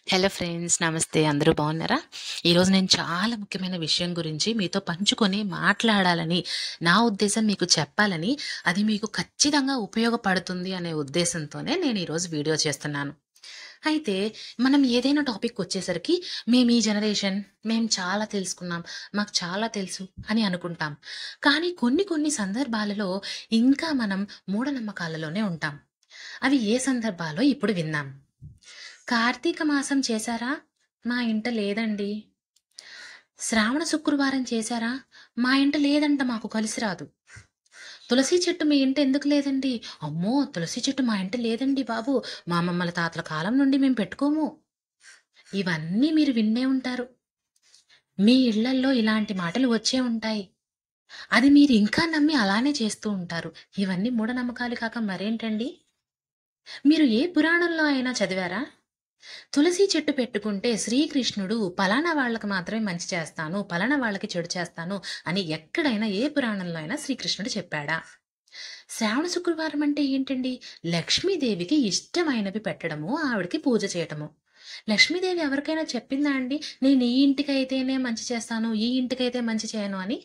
Hello friends. నమస్తే. అందరూ బాగున్నారా? ఈరోజు నేను చాలా ముఖ్యమైన విషయం గురించి మీతో పంచుకొని మాట్లాడాలని, నా ఉద్దేశం మీకు చెప్పాలని, అది మీకు ఖచ్చితంగా ఉపయోగపడుతుంది అనే ఉద్దేశంతోనే నేను ఈరోజు వీడియో చేస్తున్నాను. అయితే మనం ఏదైనా టాపిక్ వచ్చేసరికి మేము ఈ జనరేషన్, మేము చాలా తెలుసుకున్నాం, మాకు చాలా తెలుసు అని అనుకుంటాం. కానీ కొన్ని కొన్ని సందర్భాలలో ఇంకా మనం మూఢనమ్మకాలలోనే ఉంటాం. అవి ఏ సందర్భాలో ఇప్పుడు విందాం. కార్తీక మాసం చేశారా? మా ఇంట లేదండి. శ్రావణ శుక్రవారం చేశారా? మా ఇంట లేదంట, మాకు కలిసి రాదు. తులసి చెట్టు మీ ఇంట ఎందుకు లేదండి? అమ్మో! తులసి చెట్టు మా ఇంట లేదండి బాబు. మా అమ్మమ్మల తాతల కాలం నుండి మేము పెట్టుకోము. ఇవన్నీ మీరు విన్నే ఉంటారు. మీ ఇళ్లల్లో ఇలాంటి మాటలు వచ్చే ఉంటాయి. అది మీరు ఇంకా నమ్మి అలానే చేస్తూ ఉంటారు. ఇవన్నీ మూఢనమ్మకాలు కాక మరేంటండి? మీరు ఏ పురాణంలో అయినా చదివారా? తులసి చెట్టు పెట్టుకుంటే శ్రీకృష్ణుడు పలానా వాళ్ళకి మాత్రమే మంచి చేస్తాను, పలానా వాళ్ళకి చెడు చేస్తాను అని ఎక్కడైనా ఏ పురాణంలో అయినా శ్రీకృష్ణుడు చెప్పాడా? శ్రావణ శుక్రవారం అంటే ఏంటండి? లక్ష్మీదేవికి ఇష్టమైనవి పెట్టడము, ఆవిడకి పూజ చేయటము. లక్ష్మీదేవి ఎవరికైనా చెప్పిందా అండి, నేను ఈ ఇంటికైతేనే మంచి చేస్తాను, ఈ ఇంటికైతే మంచి చేయను అని?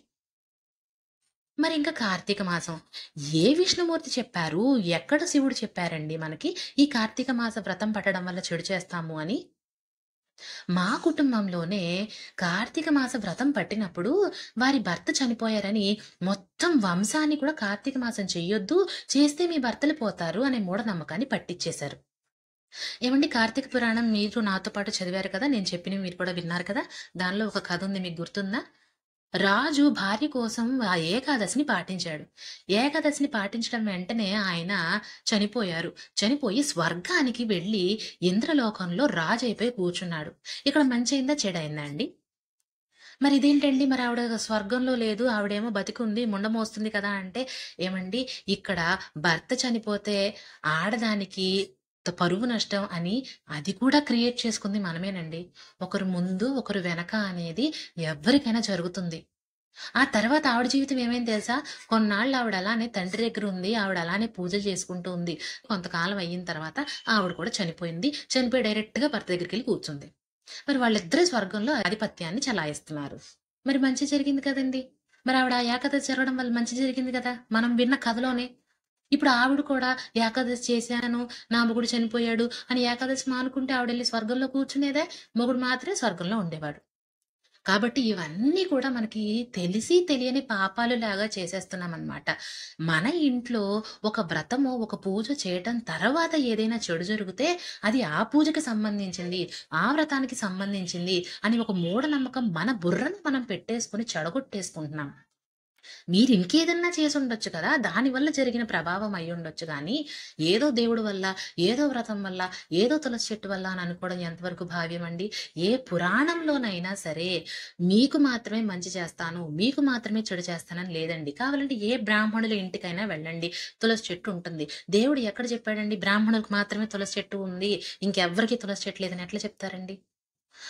మరి ఇంకా కార్తీక మాసం. ఏ విష్ణుమూర్తి చెప్పారు? ఎక్కడ శివుడు చెప్పారండి మనకి ఈ కార్తీక మాస వ్రతం పట్టడం వల్ల చెడు చేస్తాము అని? మా కుటుంబంలోనే కార్తీక మాస వ్రతం పట్టినప్పుడు వారి భర్త చనిపోయారని మొత్తం వంశాన్ని కూడా కార్తీక మాసం చెయ్యొద్దు, చేస్తే మీ భర్తలు పోతారు అనే మూఢనమ్మకాన్ని పట్టిచ్చేశారు. ఏవండి, కార్తీక పురాణం మీరు నాతో పాటు చదివారు కదా! నేను చెప్పినవి మీరు కూడా విన్నారు కదా! దానిలో ఒక కథ ఉంది, మీకు గుర్తుందా? రాజు భార్య కోసం ఆ ఏకాదశిని పాటించాడు. ఏకాదశిని పాటించడం వెంటనే ఆయన చనిపోయారు. చనిపోయి స్వర్గానికి వెళ్లి ఇంద్రలోకంలో రాజైపోయి కూర్చున్నాడు. ఇక్కడ మంచయిందా? చెడయిందా అండి? మరి ఇదేంటండి, మరి ఆవిడ స్వర్గంలో లేదు, ఆవిడేమో బతికుంది, ముండ మోస్తుంది కదా అంటే, ఏమండి, ఇక్కడ భర్త చనిపోతే ఆడదానికి పరువు నష్టం అని అది కూడా క్రియేట్ చేసుకుంది మనమేనండి. ఒకరు ముందు, ఒకరు వెనక అనేది ఎవ్వరికైనా జరుగుతుంది. ఆ తర్వాత ఆవిడ జీవితం ఏమైంది తెలుసా? కొన్నాళ్ళు ఆవిడ అలానే తండ్రి దగ్గర ఉంది. ఆవిడ అలానే పూజలు చేసుకుంటూ ఉంది. కొంతకాలం అయిన తర్వాత ఆవిడ కూడా చనిపోయింది. చనిపోయి డైరెక్ట్‌గా భర్త దగ్గరికెళ్లి కూర్చుంది. మరి వాళ్ళిద్దరూ స్వర్గంలో ఆధిపత్యాన్ని చలాయిస్తున్నారు. మరి మంచి జరిగింది కదండీ! మరి ఆవిడ ఆ ఏకాదశి జరగడం వల్ల మంచి జరిగింది కదా! మనం విన్న కథలోనే. ఇప్పుడు ఆవిడ కూడా ఏకాదశి చేశాను, నా మొగుడు చనిపోయాడు అని ఏకాదశి మానుకుంటే ఆవిడెళ్లి స్వర్గంలో కూర్చునేదే. మొగుడు మాత్రమే స్వర్గంలో ఉండేవాడు. కాబట్టి ఇవన్నీ కూడా మనకి తెలిసి తెలియని పాపాలులాగా చేసేస్తున్నామనమాట. మన ఇంట్లో ఒక వ్రతము, ఒక పూజ చేయటం తర్వాత ఏదైనా చెడు జరిగితే అది ఆ పూజకి సంబంధించింది, ఆ వ్రతానికి సంబంధించింది అని ఒక మూఢనమ్మకం మన బుర్రను మనం పెట్టేసుకొని చెడగొట్టేసుకుంటున్నాం. మీరింకేదన్నా చేసుండొచ్చు కదా! దానివల్ల జరిగిన ప్రభావం అయ్యుండొచ్చు గానీ, ఏదో దేవుడి వల్ల, ఏదో వ్రతం వల్ల, ఏదో తులసి చెట్టు వల్ల అని అనుకోవడం ఎంతవరకు భావ్యమండి? ఏ పురాణంలోనైనా సరే, మీకు మాత్రమే మంచి చేస్తాను, మీకు మాత్రమే చెడు చేస్తానని లేదండి. కావాలంటే ఏ బ్రాహ్మణుల ఇంటికైనా వెళ్ళండి, తులసి చెట్టు ఉంటుంది. దేవుడు ఎక్కడ చెప్పాడండి బ్రాహ్మణులకు మాత్రమే తులసి చెట్టు ఉంది, ఇంకెవ్వరికీ తులసి చెట్టు లేదని ఎట్లా చెప్తారండి?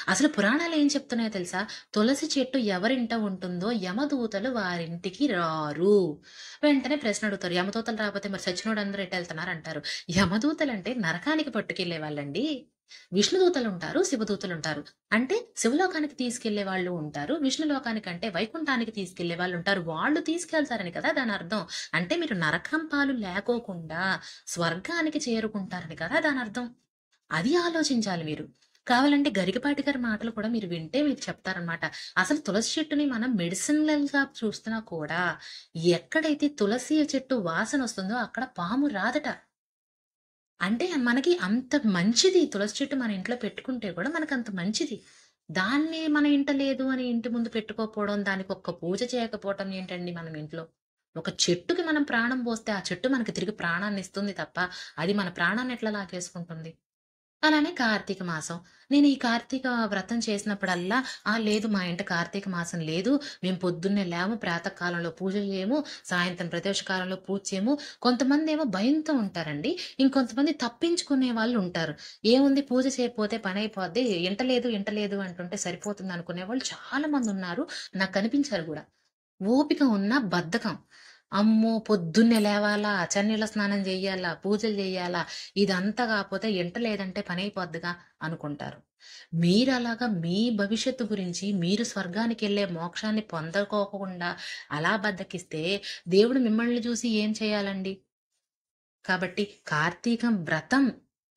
అసలు పురాణాలేం చెప్తున్నాయో తెలుసా? తులసి చెట్టు ఎవరింట ఉంటుందో యమదూతలు వారింటికి రారు. వెంటనే ప్రశ్న అడుగుతారు. యమదూతలు రాకపోతే మరి సచ్చినోడందరూ ఎటెళ్తున్నారంటారు. యమదూతలంటే నరకానికి పట్టుకెళ్ళే వాళ్ళండి. విష్ణుదూతలుంటారు, శివదూతలుంటారు. అంటే శివలోకానికి తీసుకెళ్ళే వాళ్ళు ఉంటారు. విష్ణులోకానికంటే వైకుంఠానికి తీసుకెళ్ళే వాళ్ళుంటారు. వాళ్ళు తీసుకెళ్తారని కదా దానర్థం. అంటే మీరు నరకం పాలు లేకోకుండా స్వర్గానికి చేరుకుంటారని కదా దానర్థం. అది ఆలోచించాలి మీరు. కావాలంటే గరికపాటి గారి మాటలు కూడా మీరు వింటే మీకు చెప్తారనమాట. అసలు తులసి చెట్టుని మనం మెడిసినల్‌గా చూస్తున్నా కూడా, ఎక్కడైతే తులసి చెట్టు వాసనొస్తుందో అక్కడ పాము రాదట. అంటే మనకి అంత మంచిది తులసి చెట్టు మన ఇంట్లో పెట్టుకుంటే కూడా మనకంత మంచిది. దాన్ని మన ఇంట లేదు అని ఇంటి ముందు పెట్టుకోకపోవడం, దానికొక్క పూజ చేయకపోవటం ఏంటండి మనం ఇంట్లో? ఒక చెట్టుకి మనం ప్రాణం పోస్తే ఆ చెట్టు మనకి తిరిగి ప్రాణాన్నిస్తుంది తప్ప, అది మన ప్రాణాన్ని ఎట్లా లాగేసుకుంటుంది? అలానే కార్తీక మాసం. నేను ఈ కార్తీక వ్రతం చేసినప్పుడల్లా, లేదు, మా ఇంట కార్తీక మాసం లేదు. మేము పొద్దున్నే లేము, ప్రాతకాలంలో పూజలు చేయము, సాయంత్రం ప్రదోష కాలంలో పూజ చేయము. కొంతమందేమో భయంతో ఉంటారండి. ఇంకొంతమంది తప్పించుకునే వాళ్ళుంటారు. ఏముంది, పూజ చేయకపోతే పనైపోద్ది, ఇంటలేదు, ఇంటలేదు అంటుంటే సరిపోతుందనుకునేవాళ్ళు చాలా మందున్నారు. నాకు కనిపించారు గూడా. ఓపిక ఉన్న బద్ధకం. అమ్మో! పొద్దున్నే లేవాలా, చన్నీళ్ళ స్నానం జెయ్యాలా, పూజలు జెయ్యాలా, ఇదంతా గాపోతే ఎంట లేదంటే పనైపోద్దిగా అనుకుంటారు. మీరలాగా మీ భవిష్యత్తు గురించి, మీరు స్వర్గానికెళ్ళే మోక్షాన్ని పొందకోకుండా అలా బద్ధకిస్తే, దేవుడు మిమ్మల్ని జూసి ఏం చేయాలండి? కాబట్టి కార్తీకం వ్రతం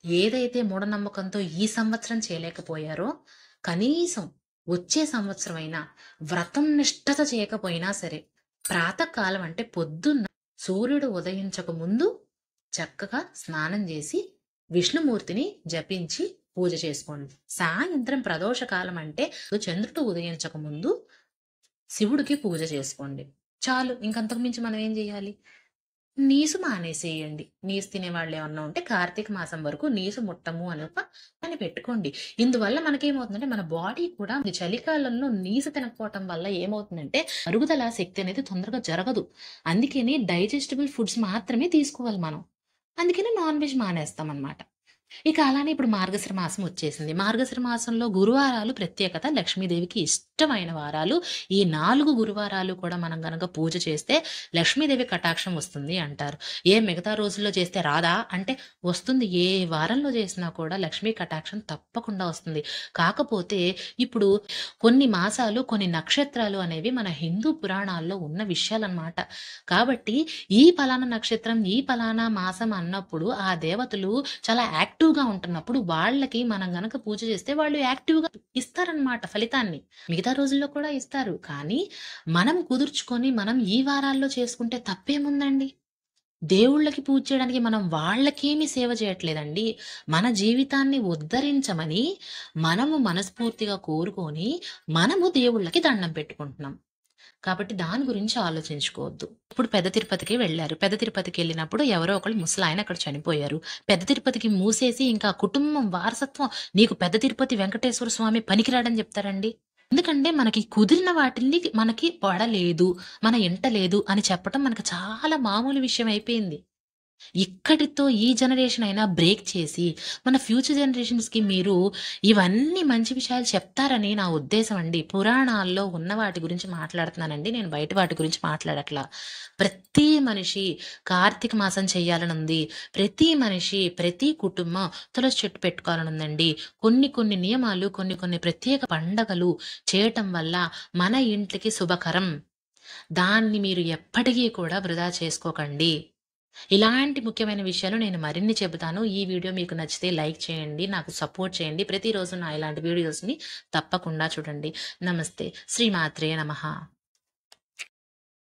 ఏదైతే మూఢనమ్మకంతో ఈ సంవత్సరం చేయలేకపోయారో, కనీసం వచ్చే సంవత్సరమైనా వ్రతం నిష్ఠత చేయకపోయినా సరే, ప్రాతకాలం అంటే పొద్దున్న సూర్యుడు ఉదయించక ముందు చక్కగా స్నానం చేసి, విష్ణుమూర్తిని జపించి పూజ చేసుకోండి. సాయంత్రం ప్రదోష కాలం అంటే చంద్రుడు ఉదయించక ముందు శివుడికి పూజ చేసుకోండి. చాలు. ఇంకంతకు మించి మనం ఏం జేయాలి? నీసు మానేసేయండి. నీసు తినేవాళ్ళేమన్నా ఉంటే కార్తీక మాసం వరకు నీసు ముట్టము అని అని పెట్టుకోండి. ఇందువల్ల మనకేమవుతుందంటే మన బాడీ కూడా ఈ చలికాలంలో నీసు తినకపోవటం వల్ల ఏమవుతుందంటే అరుగుదల శక్తి అనేది తొందరగా జరగదు. అందుకని డైజెస్టిబుల్ ఫుడ్స్ మాత్రమే తీసుకోవాలి మనం. అందుకని నాన్ వెజ్ మానేస్తామనమాట. ఇక అలానే ఇప్పుడు మార్గశిర మాసం వచ్చేసింది. మార్గశిర మాసంలో గురువారాలు ప్రత్యేకత. లక్ష్మీదేవికి ఇష్టమైన వారాలు. ఈ 4 గురువారాలు కూడా మనం గనక పూజ చేస్తే లక్ష్మీదేవి కటాక్షం వస్తుంది అంటారు. మిగతా రోజుల్లో చేస్తే రాదా? అంటే వస్తుంది. ఏ వారంలో చేసినా కూడా లక్ష్మీ కటాక్షం తప్పకుండా వస్తుంది. కాకపోతే ఇప్పుడు కొన్ని మాసాలు, కొన్ని నక్షత్రాలు అనేవి మన హిందూ పురాణాల్లో ఉన్న విషయాలన్నమాట. కాబట్టి ఈ పలానా నక్షత్రం, ఈ పలానా మాసం అన్నప్పుడు ఆ దేవతలు చాలా యాక్టివ్‌గా ఉంటున్నప్పుడు వాళ్ళకి మనం గనక పూజ చేస్తే వాళ్ళు యాక్టివ్‌గా ఇస్తారనమాట ఫలితాన్ని. మిగతా రోజుల్లో కూడా ఇస్తారు. కానీ మనం కుదుర్చుకొని మనం ఈ వారాల్లో చేసుకుంటే తప్పేముందండి? దేవుళ్ళకి పూజ చేయడానికి మనం వాళ్ళకేమి సేవ చేయట్లేదండి. మన జీవితాన్ని ఉద్ధరించమని మనము మనస్ఫూర్తిగా కోరుకొని మనము దేవుళ్ళకి దండం పెట్టుకుంటున్నాం. కాబట్టి దాని గురించి ఆలోచించుకోవద్దు. ఇప్పుడు పెద్ద తిరుపతికి వెళ్లారు. పెద్ద తిరుపతికెళ్ళినప్పుడు ఎవరో ఒకళ్ళు ముసలాయన అక్కడ చనిపోయారు. పెద్ద తిరుపతికి మూసేసి ఇంకా కుటుంబం వారసత్వం నీకు పెద్ద తిరుపతి వెంకటేశ్వర స్వామి పనికిరాడని చెప్తారండి. ఎందుకంటే మనకి కుదిరిన వాటిల్ని మనకి పడలేదు, మన ఇంట లేదు అని చెప్పటం మనకు చాలా మామూలు విషయం అయిపోయింది. ఇక్కడితో ఈ జనరేషన్ అయినా బ్రేక్ చేసి, మన ఫ్యూచర్ జనరేషన్స్‌కి మీరు ఇవన్నీ మంచి విషయాలు చెప్తారని నా ఉద్దేశం అండి. పురాణాల్లో ఉన్న వాటి గురించి మాట్లాడుతున్నానండి. నేను బయట వాటి గురించి మాట్లాడట్లా. ప్రతి మనిషి కార్తీక మాసం చేయాలనుంది. ప్రతి మనిషి, ప్రతి కుటుంబం తులసి చెట్టు పెట్టుకోవాలనుందండి. కొన్ని కొన్ని నియమాలు, కొన్ని కొన్ని ప్రత్యేక పండగలు చేయటం వల్ల మన ఇంటికి శుభకరం. దాన్ని మీరు ఎప్పటికీ కూడా వృధా చేసుకోకండి. ఇలాంటి ముఖ్యమైన విషయాలు నేను మరిన్ని చెబుతాను. ఈ వీడియో మీకు నచ్చితే లైక్ చేయండి. నాకు సపోర్ట్ చేయండి. ప్రతిరోజు నా ఇలాంటి వీడియోస్‌ని తప్పకుండా చూడండి. నమస్తే. శ్రీమాత్రే నమః.